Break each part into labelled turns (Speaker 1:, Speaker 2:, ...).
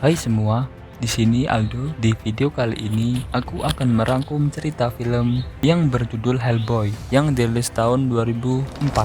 Speaker 1: Hai semua, di sini Aldo. Di video kali ini aku akan merangkum cerita film yang berjudul Hellboy yang dirilis tahun 2004.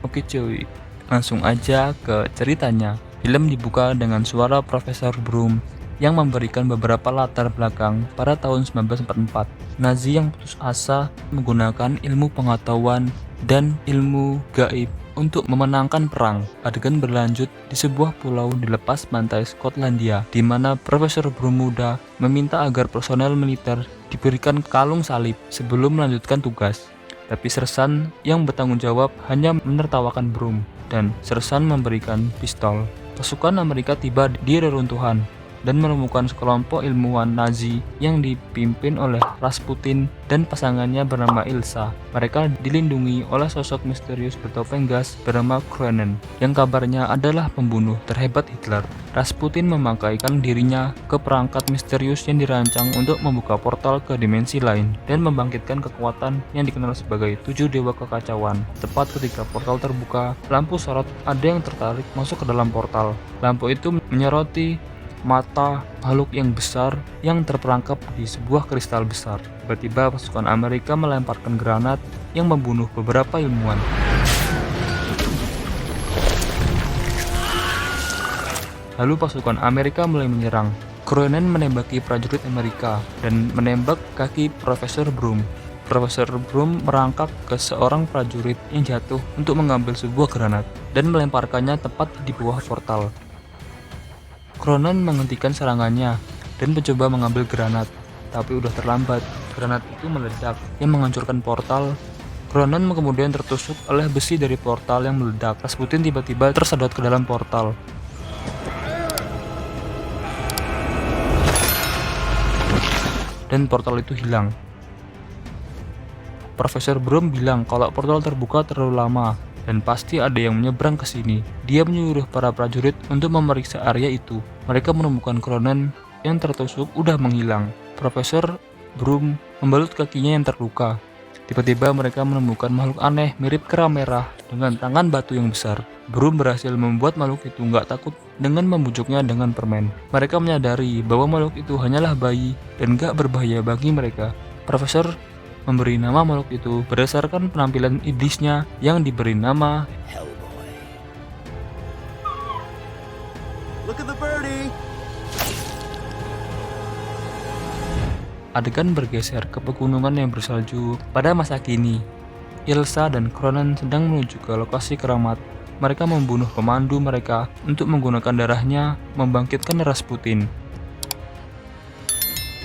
Speaker 1: Oke cuy, langsung aja ke ceritanya. Film dibuka dengan suara Profesor Broom yang memberikan beberapa latar belakang pada tahun 1944. Nazi yang putus asa menggunakan ilmu pengetahuan dan ilmu gaib untuk memenangkan perang. Adegan berlanjut di sebuah pulau di lepas pantai Skotlandia, di mana Profesor Broom muda meminta agar personel militer diberikan kalung salib sebelum melanjutkan tugas. Tapi Sersan yang bertanggung jawab hanya menertawakan Broom, dan Sersan memberikan pistol. Pasukan Amerika tiba di reruntuhan dan menemukan sekelompok ilmuwan Nazi yang dipimpin oleh Rasputin dan pasangannya bernama Ilsa. Mereka dilindungi oleh sosok misterius bertopeng gas bernama Kroenen yang kabarnya adalah pembunuh terhebat Hitler. Rasputin memakaikan dirinya ke perangkat misterius yang dirancang untuk membuka portal ke dimensi lain dan membangkitkan kekuatan yang dikenal sebagai 7 dewa kekacauan. Tepat ketika portal terbuka, lampu sorot ada yang tertarik masuk ke dalam portal. Lampu itu menyoroti mata makhluk yang besar yang terperangkap di sebuah kristal besar. Tiba-tiba pasukan Amerika melemparkan granat yang membunuh beberapa ilmuwan. Lalu pasukan Amerika mulai menyerang. Kroenen menembaki prajurit Amerika dan menembak kaki Profesor Broom. Profesor Broom merangkak ke seorang prajurit yang jatuh untuk mengambil sebuah granat dan melemparkannya tepat di bawah portal. Kroenen menghentikan serangannya dan mencoba mengambil granat, tapi udah terlambat. Granat itu meledak yang menghancurkan portal. Kroenen kemudian tertusuk oleh besi dari portal yang meledak. Rasputin tiba-tiba tersedot ke dalam portal. Dan portal itu hilang. Profesor Broom bilang kalau portal terbuka terlalu lama dan pasti ada yang menyeberang ke sini. Dia menyuruh para prajurit untuk memeriksa area itu. Mereka menemukan Kroenen yang tertusuk udah menghilang. Profesor Broom membalut kakinya yang terluka. Tiba-tiba mereka menemukan makhluk aneh mirip kera merah dengan tangan batu yang besar. Broom berhasil membuat makhluk itu nggak takut dengan membujuknya dengan permen. Mereka menyadari bahwa makhluk itu hanyalah bayi dan nggak berbahaya bagi mereka. Profesor memberi nama makhluk itu berdasarkan penampilan iblisnya yang diberi nama
Speaker 2: Hellboy. Look at the birdie.
Speaker 1: Adegan bergeser ke pegunungan yang bersalju pada masa kini. Ilsa dan Kroenen sedang menuju ke lokasi keramat. Mereka membunuh pemandu mereka untuk menggunakan darahnya membangkitkan Rasputin.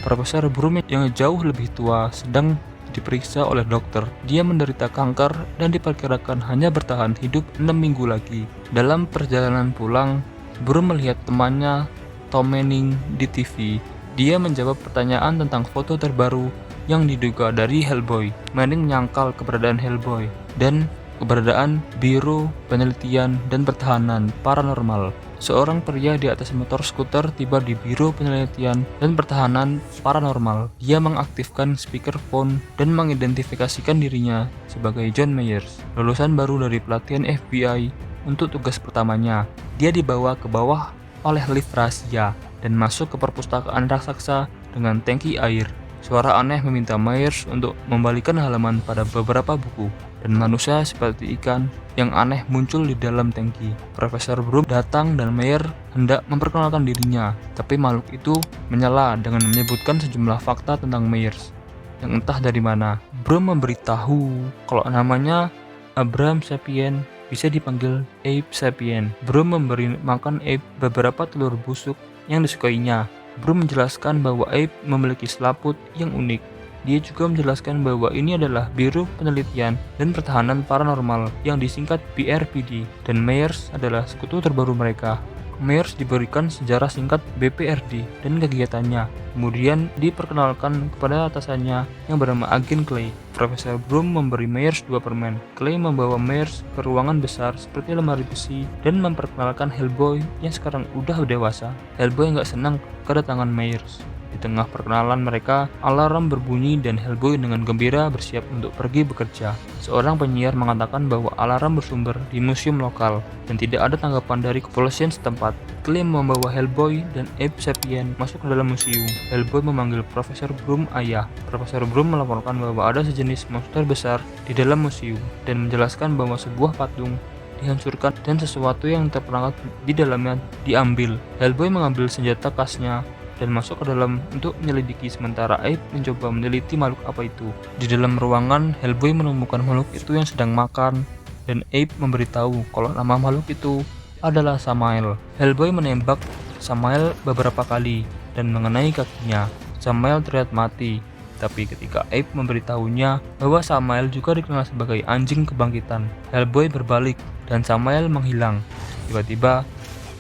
Speaker 1: Profesor Broom yang jauh lebih tua sedang diperiksa oleh dokter. Dia menderita kanker dan diperkirakan hanya bertahan hidup 6 minggu lagi. Dalam perjalanan pulang, Broom melihat temannya Tom Manning di TV. Dia menjawab pertanyaan tentang foto terbaru yang diduga dari Hellboy. Manning menyangkal keberadaan Hellboy dan keberadaan Biro Penelitian dan Pertahanan Paranormal. Seorang pria di atas motor skuter tiba di Biro Penelitian dan Pertahanan Paranormal. Dia mengaktifkan speakerphone dan mengidentifikasikan dirinya sebagai John Myers, lulusan baru dari pelatihan FBI untuk tugas pertamanya. Dia dibawa ke bawah oleh lift rahasia dan masuk ke perpustakaan raksasa dengan tangki air. Suara aneh meminta Myers untuk membalikan halaman pada beberapa buku, dan manusia seperti ikan yang aneh muncul di dalam tangki. Profesor Broom datang dan Myers hendak memperkenalkan dirinya, tapi makhluk itu menyela dengan menyebutkan sejumlah fakta tentang Myers yang entah dari mana. Broom memberitahu kalau namanya Abraham Sapien, bisa dipanggil Abe Sapien. Broom memberi makan Abe beberapa telur busuk yang disukainya. Broom menjelaskan bahwa Abe memiliki selaput yang unik. Dia juga menjelaskan bahwa ini adalah Biro Penelitian dan Pertahanan Paranormal yang disingkat BRPD, dan Myers adalah sekutu terbaru mereka. Myers diberikan sejarah singkat BPRD dan kegiatannya, kemudian diperkenalkan kepada atasannya yang bernama Agen Clay. Profesor Broom memberi Myers 2 permen. Clay membawa Myers ke ruangan besar seperti lemari besi dan memperkenalkan Hellboy yang sekarang udah dewasa. Hellboy nggak senang kedatangan Myers. Di tengah perkenalan mereka, alarm berbunyi dan Hellboy dengan gembira bersiap untuk pergi bekerja. Seorang penyiar mengatakan bahwa alarm bersumber di museum lokal dan tidak ada tanggapan dari kepolisian setempat. Clay membawa Hellboy dan Abe Sapien masuk ke dalam museum. Hellboy memanggil Profesor Broom ayah. Profesor Broom melaporkan bahwa ada sejenis monster besar di dalam museum dan menjelaskan bahwa sebuah patung dihancurkan dan sesuatu yang terperangkap di dalamnya diambil. Hellboy mengambil senjata khasnya dan masuk ke dalam untuk menyelidiki, sementara Abe mencoba meneliti makhluk apa itu. Di dalam ruangan, Hellboy menemukan makhluk itu yang sedang makan dan Abe memberitahu kalau nama makhluk itu adalah Samael. Hellboy menembak Samael beberapa kali dan mengenai kakinya. Samael terlihat mati, tapi ketika Abe memberitahunya bahwa Samael juga dikenal sebagai anjing kebangkitan, Hellboy berbalik dan Samael menghilang. Tiba-tiba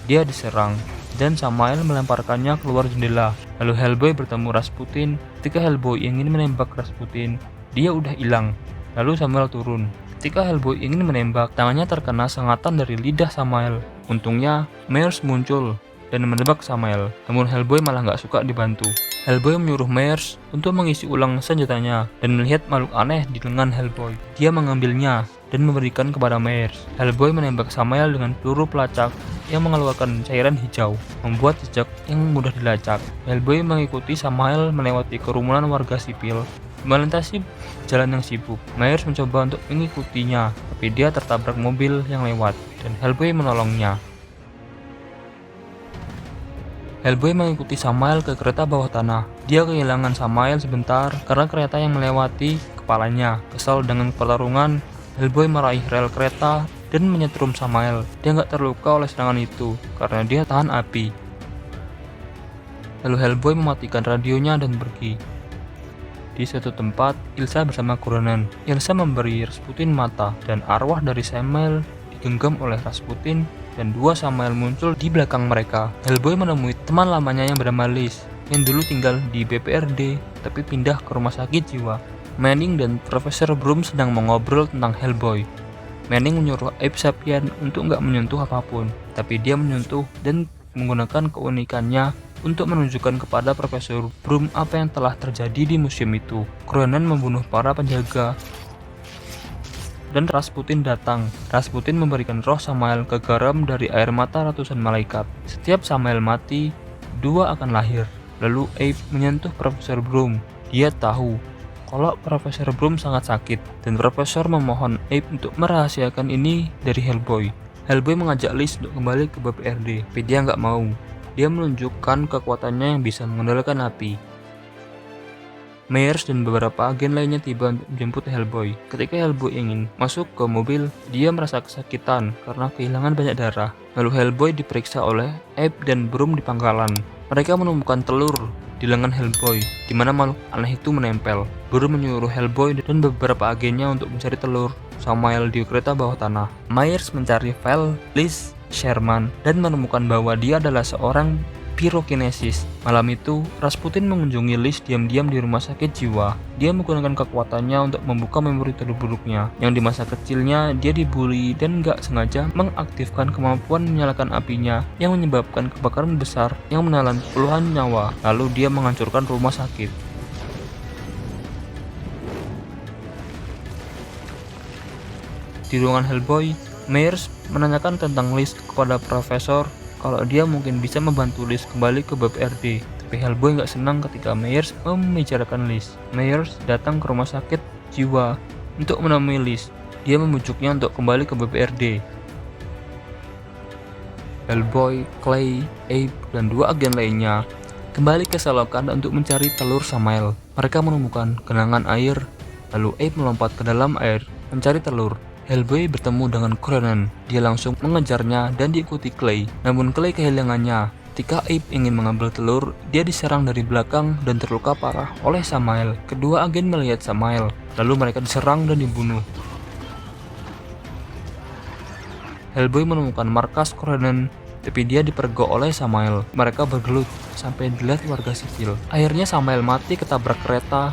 Speaker 1: dia diserang dan Samael melemparkannya keluar jendela. Lalu Hellboy bertemu Rasputin. Ketika Hellboy ingin menembak Rasputin, dia udah hilang. Lalu Samael turun. Ketika Hellboy ingin menembak, tangannya terkena sengatan dari lidah Samael. Untungnya Myers muncul dan menebak Samael, namun Hellboy malah nggak suka dibantu. Hellboy menyuruh Myers untuk mengisi ulang senjatanya dan melihat makhluk aneh di lengan Hellboy. Dia mengambilnya dan memberikan kepada Myers. Hellboy menembak Samael dengan peluru pelacak yang mengeluarkan cairan hijau, membuat jejak yang mudah dilacak. Hellboy mengikuti Samael melewati kerumunan warga sipil, melintasi jalan yang sibuk. Myers mencoba untuk mengikutinya, tapi dia tertabrak mobil yang lewat dan Hellboy menolongnya. Hellboy mengikuti Samael ke kereta bawah tanah. Dia kehilangan Samael sebentar karena kereta yang melewati kepalanya. Kesal dengan pertarungan, Hellboy meraih rel kereta dan menyetrum Samael. Dia nggak terluka oleh serangan itu karena dia tahan api. Lalu Hellboy mematikan radionya dan pergi. Di suatu tempat, Ilsa bersama Cronin. Ilsa memberi Rasputin mata dan arwah dari Samael digenggam oleh Rasputin dan dua Samael muncul di belakang mereka. Hellboy menemui teman lamanya yang bernama Liz yang dulu tinggal di BPRD tapi pindah ke rumah sakit jiwa. Manning dan Profesor Broom sedang mengobrol tentang Hellboy. Manning menyuruh Abe Sapien untuk nggak menyentuh apapun, tapi dia menyentuh dan menggunakan keunikannya untuk menunjukkan kepada Profesor Broom apa yang telah terjadi di museum itu. Cronin membunuh para penjaga dan Rasputin datang. Rasputin memberikan roh Samael ke garam dari air mata ratusan malaikat. Setiap Samael mati, dua akan lahir. Lalu Abe menyentuh Profesor Broom. Dia tahu kalau Profesor Broom sangat sakit dan Profesor memohon Abe untuk merahasiakan ini dari Hellboy. Hellboy mengajak Liz untuk kembali ke BPRD, tapi dia nggak mau. Dia menunjukkan kekuatannya yang bisa mengendalikan api. Myers dan beberapa agen lainnya tiba untuk menjemput Hellboy. Ketika Hellboy ingin masuk ke mobil, dia merasa kesakitan karena kehilangan banyak darah. Lalu Hellboy diperiksa oleh Abe dan Broom di pangkalan. Mereka menemukan telur di lengan Hellboy, di mana makhluk aneh itu menempel. Broom menyuruh Hellboy dan beberapa agennya untuk mencari telur Samael di kereta bawah tanah. Myers mencari file Liz Sherman dan menemukan bahwa dia adalah seorang pirokinesis. Malam itu, Rasputin mengunjungi Liz diam-diam di rumah sakit jiwa. Dia menggunakan kekuatannya untuk membuka memori terburuknya, yang di masa kecilnya dia dibully dan gak sengaja mengaktifkan kemampuan menyalakan apinya yang menyebabkan kebakaran besar yang menelan puluhan nyawa. Lalu dia menghancurkan rumah sakit. Di ruangan Hellboy, Myers menanyakan tentang Liz kepada Profesor kalau dia mungkin bisa membantu Liz kembali ke BPRD. Tapi Hellboy nggak senang ketika Myers membicarakan Liz. Myers datang ke rumah sakit jiwa untuk menemui Liz. Dia membujuknya untuk kembali ke BPRD. Hellboy, Clay, Abe, dan dua agen lainnya kembali ke selokan untuk mencari telur Samael. Mereka menemukan genangan air, lalu Abe melompat ke dalam air mencari telur. Hellboy bertemu dengan Cronin. Dia langsung mengejarnya dan diikuti Clay. Namun Clay kehilangannya. Ketika Abe ingin mengambil telur, dia diserang dari belakang dan terluka parah oleh Samael. Kedua agen melihat Samael, lalu mereka diserang dan dibunuh. Hellboy menemukan markas Cronin, tapi dia dipergok oleh Samael. Mereka bergelut sampai dilihat warga sipil. Akhirnya Samael mati ketabrak kereta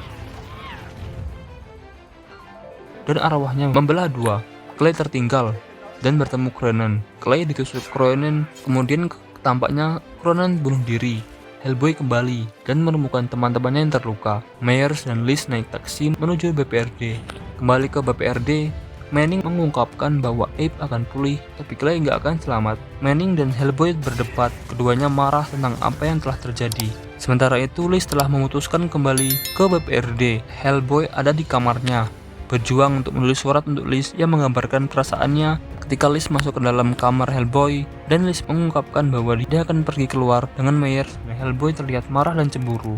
Speaker 1: dan arwahnya membelah dua. Clay tertinggal dan bertemu Cronin. Clay ditusuk Cronin, kemudian tampaknya Cronin bunuh diri. Hellboy kembali dan menemukan teman-temannya yang terluka. Myers dan Liz naik taksi menuju BPRD. Kembali ke BPRD, Manning mengungkapkan bahwa Abe akan pulih, tapi Clay nggak akan selamat. Manning dan Hellboy berdebat, keduanya marah tentang apa yang telah terjadi. Sementara itu, Liz telah memutuskan kembali ke BPRD. Hellboy ada di kamarnya, berjuang untuk menulis surat untuk Liz yang menggambarkan perasaannya ketika Liz masuk ke dalam kamar Hellboy, dan Liz mengungkapkan bahwa dia akan pergi keluar dengan Myers. Hellboy terlihat marah dan cemburu.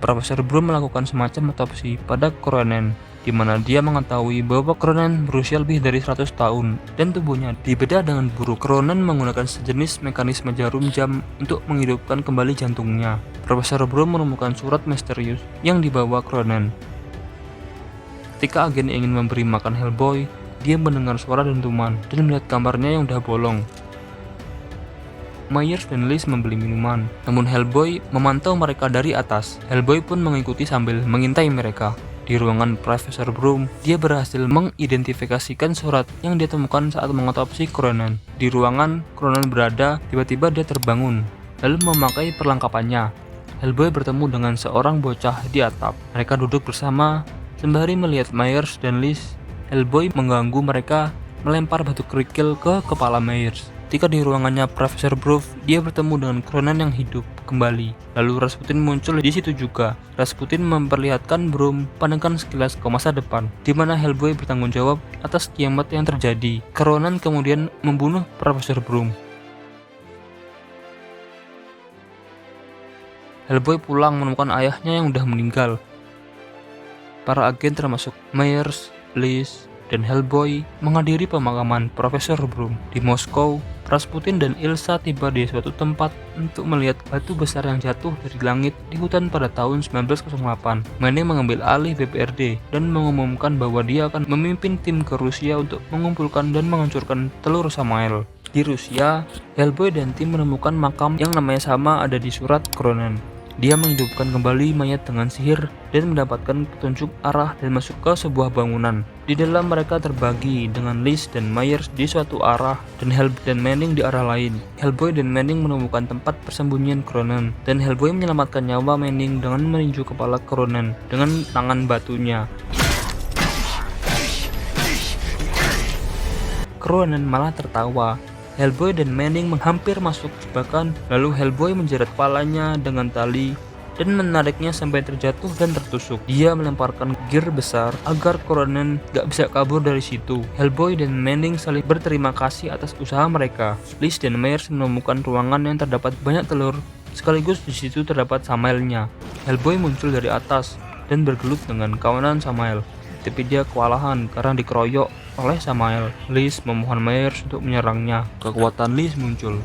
Speaker 1: Profesor Broom melakukan semacam otopsi pada Cronen, di mana dia mengetahui bahwa Cronen berusia lebih dari 100 tahun dan tubuhnya dibedah dengan buruk. Cronen menggunakan sejenis mekanisme jarum jam untuk menghidupkan kembali jantungnya. Profesor Broom menemukan surat misterius yang dibawa Cronen. Ketika agen ingin memberi makan Hellboy, dia mendengar suara dentuman dan melihat kamarnya yang udah bolong. Myers dan Liz membeli minuman, namun Hellboy memantau mereka dari atas. Hellboy pun mengikuti sambil mengintai mereka. Di ruangan Profesor Broom, dia berhasil mengidentifikasikan surat yang dia temukan saat mengotopsi Cronen. Di ruangan Cronen berada, tiba-tiba dia terbangun, lalu memakai perlengkapannya. Hellboy bertemu dengan seorang bocah di atap. Mereka duduk bersama, sembari melihat Myers dan Liz. Hellboy mengganggu mereka, melempar batu kerikil ke kepala Myers. Ketika di ruangannya Profesor Broom, dia bertemu dengan Cronen yang hidup kembali. Lalu Rasputin muncul di situ juga. Rasputin memperlihatkan Broom pandangan sekilas ke masa depan, di mana Hellboy bertanggung jawab atas kiamat yang terjadi. Cronen kemudian membunuh Profesor Broom. Hellboy pulang menemukan ayahnya yang sudah meninggal. Para agen termasuk Myers, Liz, dan Hellboy menghadiri pemakaman Profesor Broom. Di Moskow, Rasputin dan Ilsa tiba di suatu tempat untuk melihat batu besar yang jatuh dari langit di hutan pada tahun 1908. Manning mengambil alih BPRD dan mengumumkan bahwa dia akan memimpin tim ke Rusia untuk mengumpulkan dan menghancurkan telur Samael. Di Rusia, Hellboy dan tim menemukan makam yang namanya sama ada di surat Cronen. Dia menghidupkan kembali mayat dengan sihir dan mendapatkan petunjuk arah dan masuk ke sebuah bangunan. Di dalam mereka terbagi dengan Liz dan Myers di suatu arah dan Hellboy dan Manning di arah lain. Hellboy dan Manning menemukan tempat persembunyian Cronen dan Hellboy menyelamatkan nyawa Manning dengan meninju kepala Cronen dengan tangan batunya. Cronen malah tertawa. Hellboy dan Manning hampir masuk jebakan, lalu Hellboy menjerat kepalanya dengan tali dan menariknya sampai terjatuh dan tertusuk. Dia melemparkan gear besar agar Cronen gak bisa kabur dari situ. Hellboy dan Manning saling berterima kasih atas usaha mereka. Liz dan Myers menemukan ruangan yang terdapat banyak telur, sekaligus di situ terdapat Samaelnya. Hellboy muncul dari atas dan bergelut dengan kawanan Samael, tapi dia kewalahan karena dikeroyok oleh Samael. Liz memohon Myers untuk menyerangnya. Kekuatan Liz muncul.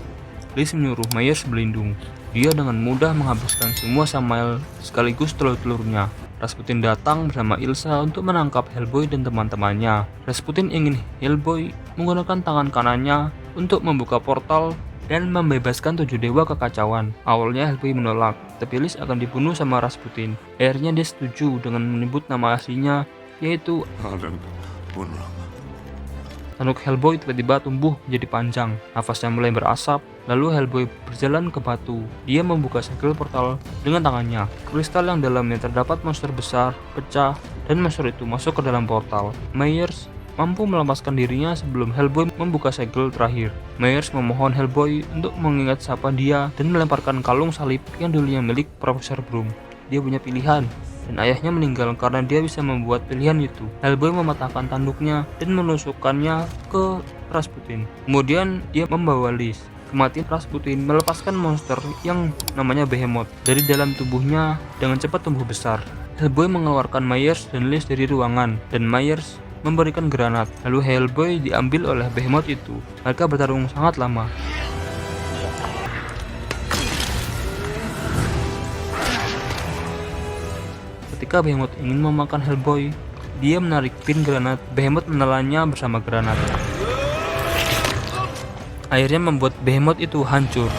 Speaker 1: Liz menyuruh Myers berlindung. Dia dengan mudah menghabiskan semua Samael sekaligus telur-telurnya. Rasputin datang bersama Ilsa untuk menangkap Hellboy dan teman-temannya. Rasputin ingin Hellboy menggunakan tangan kanannya untuk membuka portal dan membebaskan 7 dewa kekacauan. Awalnya Hellboy menolak, tapi Liz akan dibunuh sama Rasputin. Akhirnya dia setuju dengan menyebut nama aslinya, yaitu Tanduk Hellboy tiba-tiba tumbuh menjadi panjang, nafasnya mulai berasap, lalu Hellboy berjalan ke batu. Dia membuka segel portal dengan tangannya. Kristal yang dalamnya terdapat monster besar pecah dan monster itu masuk ke dalam portal. Myers mampu melepaskan dirinya sebelum Hellboy membuka segel terakhir. Myers memohon Hellboy untuk mengingat siapa dia dan melemparkan kalung salib yang dulunya milik Profesor Broom. Dia punya pilihan, dan ayahnya meninggal karena dia bisa membuat pilihan itu. Hellboy mematahkan tanduknya dan menusukkannya ke Rasputin. Kemudian dia membawa Liz. Kematian Rasputin melepaskan monster yang namanya Behemoth dari dalam tubuhnya dengan cepat tumbuh besar. Hellboy mengeluarkan Myers dan Liz dari ruangan, dan Myers memberikan granat. Lalu Hellboy diambil oleh Behemoth itu. Mereka bertarung sangat lama. Ketika Behemoth ingin memakan Hellboy, dia menarik pin granat. Behemoth menelannya bersama granat. Akhirnya membuat Behemoth itu hancur.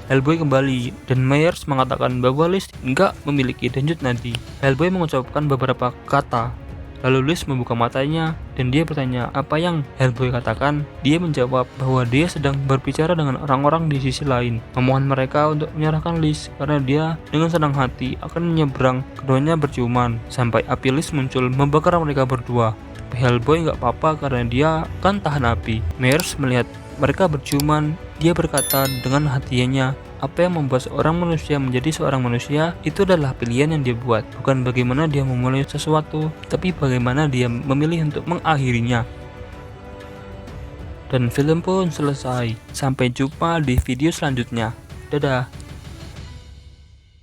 Speaker 1: Hellboy kembali, dan Myers mengatakan bahwa Liz enggak memiliki denyut nadi. Hellboy mengucapkan beberapa kata, Lalu Liz membuka matanya dan dia bertanya apa yang Hellboy katakan. Dia menjawab bahwa dia sedang berbicara dengan orang-orang di sisi lain, memohon mereka untuk menyerahkan Liz karena dia dengan senang hati akan menyeberang. Keduanya berciuman sampai api Liz muncul membakar mereka berdua. Hellboy nggak apa-apa karena dia kan tahan api. Myers melihat mereka berciuman. Dia berkata dengan hatinya, apa yang membuat seorang manusia menjadi seorang manusia itu adalah pilihan yang dia buat, bukan bagaimana dia memulai sesuatu, tapi bagaimana dia memilih untuk mengakhirinya. Dan film pun selesai. Sampai jumpa di video selanjutnya. Dadah.